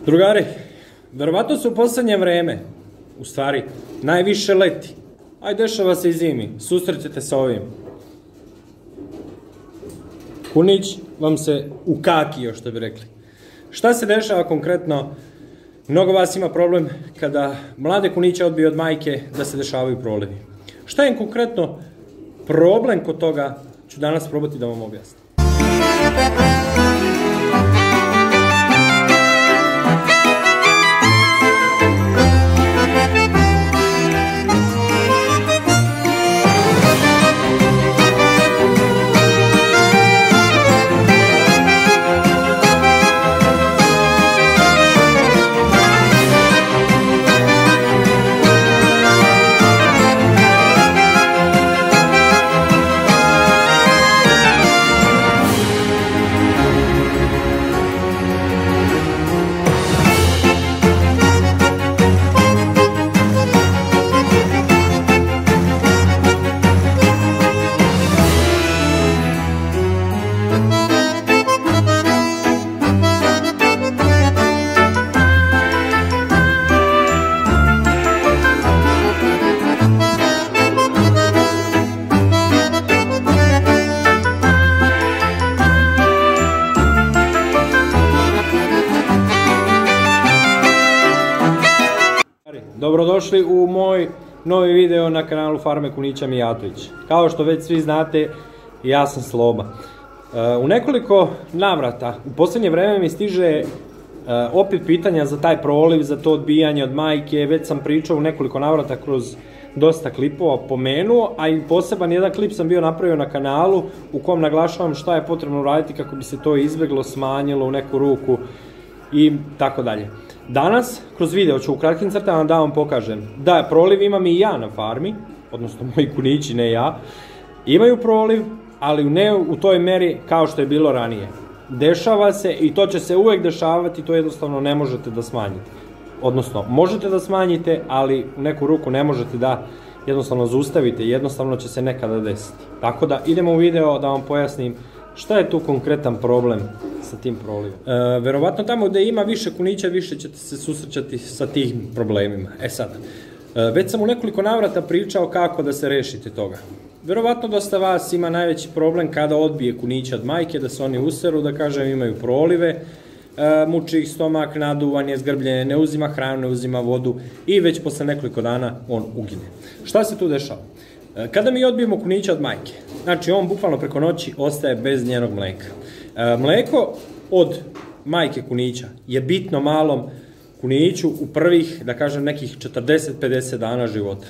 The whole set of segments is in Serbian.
Drugari, verovatno se u poslednje vreme, u stvari, najviše leti. Ajde, dešava se i zimi, susrećete sa ovim. Kunić vam se ukakio, što bi rekli. Šta se dešava konkretno? Mnogo vas ima problem kada mlade kuniće odbiju od majke da se dešavaju prolivi. Šta je konkretno problem kod toga, ću danas probati da vam objasnim. Dobrodošli u moj novi video na kanalu Farme Kunića Mijatović. Kao što već svi znate, ja sam Sloba. U nekoliko navrata, u poslednje vreme mi stiže opet pitanja za taj proliv, za to odbijanje od majke. Već sam pričao u nekoliko navrata kroz dosta klipova, pomenuo, a i poseban jedan klip sam bio napravio na kanalu u kom naglašavam šta je potrebno uraditi kako bi se to izbeglo, smanjilo u neku ruku i tako dalje. Danas, kroz video ću u kratkim crtama da vam pokažem da proliv imam i ja na farmi, odnosno moji kunići, ne ja, imaju proliv, ali ne u toj meri kao što je bilo ranije. Dešava se i to će se uvek dešavati, to jednostavno ne možete da smanjite. Odnosno, možete da smanjite, ali u neku ruku ne možete da jednostavno zaustavite, jednostavno će se nekada desiti. Tako da idemo u video da vam pojasnim šta je tu konkretan problem sa tim prolivom. Verovatno tamo gde ima više kunića, više ćete se susrećati sa tim problemima. Sada, već sam u nekoliko navrata pričao kako da se rešite toga. Verovatno dosta vas ima najveći problem kada odbije kunića od majke, da se oni useru, da kažem imaju prolive, muči ih stomak, naduvan je, zgrbljen, ne uzima hranu, ne uzima vodu i već posle nekoliko dana on ugine. Šta se tu dešava? Kada mi odbijemo kunića od majke, znači on bukvalno preko noći ostaje bez njenog mleka. Mleko od majke kunića je bitno malom kuniću u prvih, da kažem, nekih 40-50 dana života.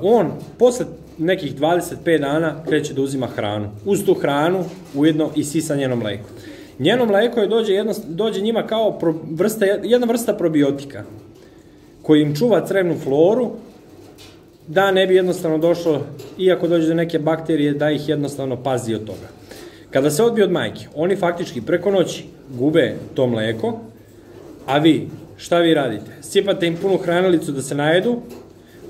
On posle nekih 25 dana kreće da uzima hranu. Uz tu hranu ujedno i sisa njeno mleko. Njeno mleko dođe njima kao jedna vrsta probiotika koji im čuva crevnu floru, da ne bi jednostavno došlo, iako dođe do neke bakterije, da ih jednostavno pazi od toga. Kada se odbije od majke, oni faktički preko noći gube to mleko, a vi, šta vi radite? Sipate im punu hranilicu da se najedu,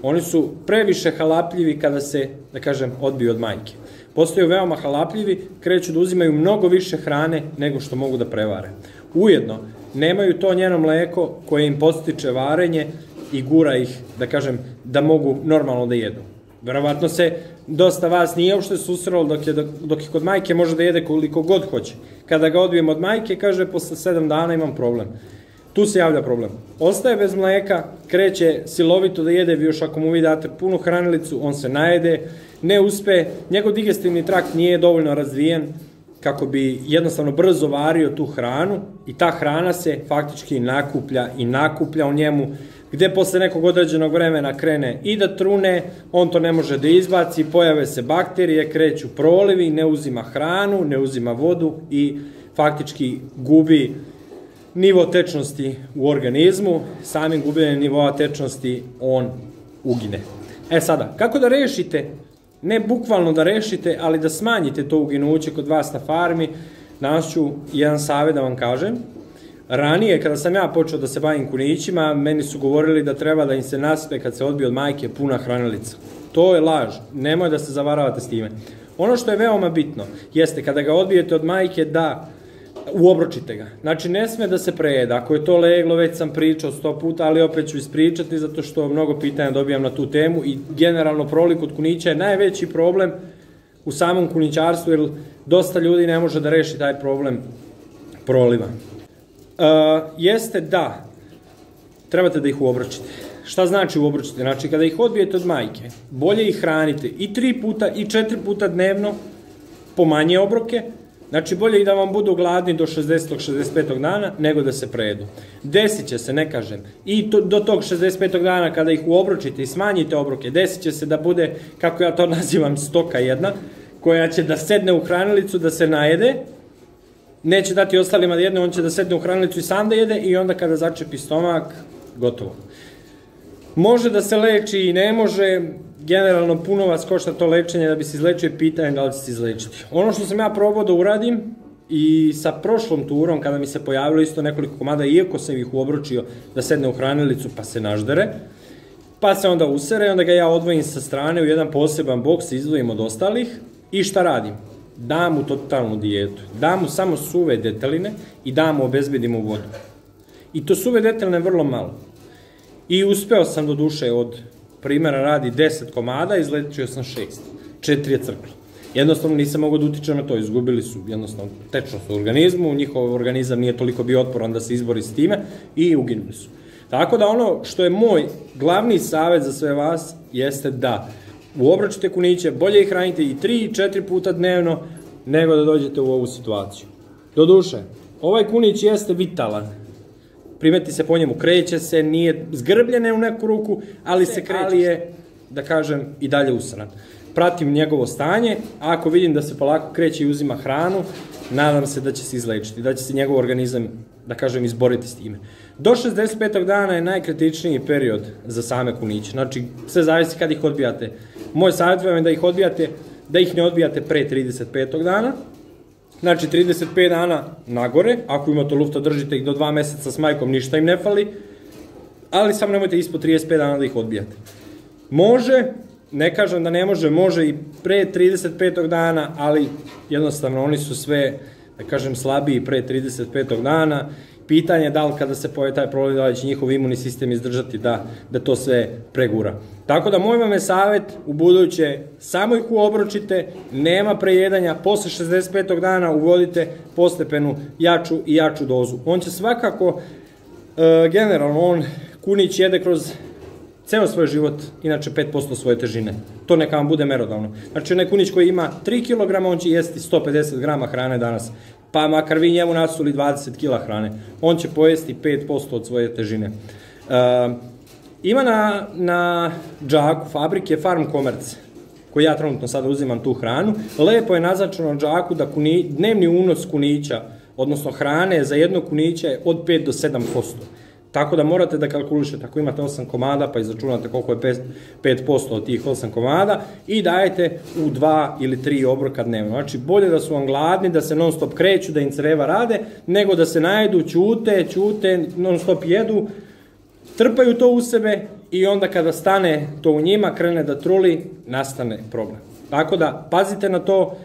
oni su previše halapljivi kada se, da kažem, odbiju od majke. Postaju veoma halapljivi, kreću da uzimaju mnogo više hrane nego što mogu da prevare. Ujedno, nemaju to njeno mleko koje im podstiče varenje i gura ih, da kažem, da mogu normalno da jedu. Verovatno se dosta vas nije uopšte susrelo dok je kod majke može da jede koliko god hoće. Kada ga odbijemo od majke, kaže, posle 7 dana imam problem. Tu se javlja problem. Ostaje bez mleka, kreće silovito da jede, vi još ako mu vi date punu hranilicu, on se najede, ne uspe, njegov digestivni trakt nije dovoljno razvijen kako bi jednostavno brzo vario tu hranu i ta hrana se faktički nakuplja u njemu, gde posle nekog određenog vremena krene i da trune, on to ne može da izbaci, pojave se bakterije, kreću prolivi, ne uzima hranu, ne uzima vodu i faktički gubi nivo tečnosti u organizmu, samim gubljenjem nivoa tečnosti on ugine. Sada, kako da rešite, ne bukvalno da rešite, ali da smanjite to uginuće kod vas na farmi, danas ću jedan savjet da vam kažem. Ranije, kada sam ja počeo da se bavim kunićima, meni su govorili da treba da im se naspe kad se odbije od majke puna hranilica. To je laž, nemoj da se zavaravate s time. Ono što je veoma bitno jeste kada ga odbijete od majke da uobročite ga. Znači, ne sme da se prejeda. Ako je to leglo, već sam pričao 100 puta, ali opet ću ispričati, zato što mnogo pitanja dobijam na tu temu i generalno proliv kod kunića je najveći problem u samom kunićarstvu, jer dosta ljudi ne može da reši taj problem proliva. Jeste da trebate da ih uobročite. Šta znači uobročite? Znači, kada ih odbijete od majke, bolje ih hranite i 3 puta i 4 puta dnevno po manje obroke. Znači, bolje i da vam budu gladni do 60. 65. dana, nego da se prejedu. Desit će se, ne kažem, i do tog 65. dana kada ih uobročite i smanjite obroke, desit će se da bude, kako ja to nazivam, stoka jedna, koja će da sedne u hranilicu, da se najede, neće dati ostalima da jedne, on će da sedne u hranilicu i sam da jede i onda kada začepi stomak, gotovo. Može da se leči i ne može, generalno puno vas košta to lečenje da bi se izlečio i pitanje da li će se izlečiti. Ono što sam ja probao da uradim i sa prošlom turom kada mi se pojavilo isto nekoliko komada, iako sam ih uobročio da sedne u hranilicu pa se naždere, pa se onda usere, onda ga ja odvojim sa strane u jedan poseban boks, izdvojim od ostalih i šta radim? Dam mu totalnu dijetu, dam mu samo suve deteline i dam mu, obezbedim u vodu. I to suve deteline vrlo malo. I uspeo sam do duše od primjera radi 10 komada, izlečio sam 6. 4 je crklo. Jednostavno nisam mogao da utičem na to, izgubili su jednostavno tečnost u organizmu, njihov organizam nije toliko bio otporan da se izbori s time i uginuli su. Tako da ono što je moj glavni savjet za sve vas jeste da uobročite kuniće, bolje ih hranite i 3 i 4 puta dnevno nego da dođete u ovu situaciju. Doduše, ovaj kunić jeste vitalan. Primeti se po njemu, kreće se, nije zgrbljene u neku ruku, ali se kreće, ali je, da kažem, i dalje usran. Pratim njegovo stanje, a ako vidim da se polako kreće i uzima hranu, nadam se da će se izlečiti, da će se njegov organizam, da kažem, izboriti s time. Do 65. dana je najkritičniji period za same kuniće, znači sve zavisi kad ih odbijate. Moj savjet vam je da ih ne odbijate pre 35. dana, znači 35 dana nagore, ako imate lufta držite ih do 2 meseca s majkom, ništa im ne fali, ali samo nemojte ispod 35 dana da ih odbijate. Može, ne kažem da ne može, može i pre 35. dana, ali jednostavno oni su sve, da kažem, slabiji pre 35. dana. Pitanje je da li kada se pojavi taj problem, da li će njihov imunni sistem izdržati da to sve pregura. Tako da moj vam je savjet, u buduće samo ih uobročite, nema prejedanja, posle 65. dana uvodite postepenu jaču i jaču dozu. On će svakako, generalno, kunić jede kroz ceo svoj život, inače 5% svoje težine. To neka vam bude merodavno. Znači, onaj kunić koji ima 3 kg, on će jesti 150 grama hrane danas. Pa makar vi njemu nasuli 20 kila hrane, on će pojesti 5% od svoje težine. Ima na džaku fabrike Farm Commerce, koji ja trenutno sada uzimam tu hranu, lepo je naznačeno na džaku da dnevni unos kunića, odnosno hrane za jedno kunića je od 5 do 7%. Tako da morate da kalkulišete, ako imate 8 komada, pa izračunate koliko je 5% od tih 8 komada i dajete u 2 ili 3 obroka dnevno. Znači, bolje da su vam gladni, da se non stop kreću, da im creva rade, nego da se najedu, ćute, non stop jedu, trpaju to u sebe i onda kada stane to u njima, krene da truli, nastane problem. Tako da, pazite na to,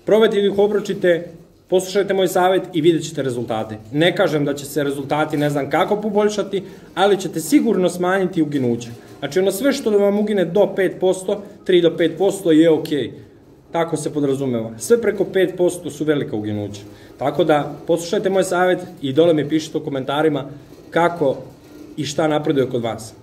probajte da ih obročite, poslušajte moj savjet i vidjet ćete rezultate. Ne kažem da će se rezultati ne znam kako poboljšati, ali ćete sigurno smanjiti uginuće. Znači, ono sve što vam ugine do 5%, 3 do 5% je okej. Tako se podrazumeva. Sve preko 5% su velika uginuća. Tako da, poslušajte moj savjet i dole mi pišite u komentarima kako i šta napreduje kod vas.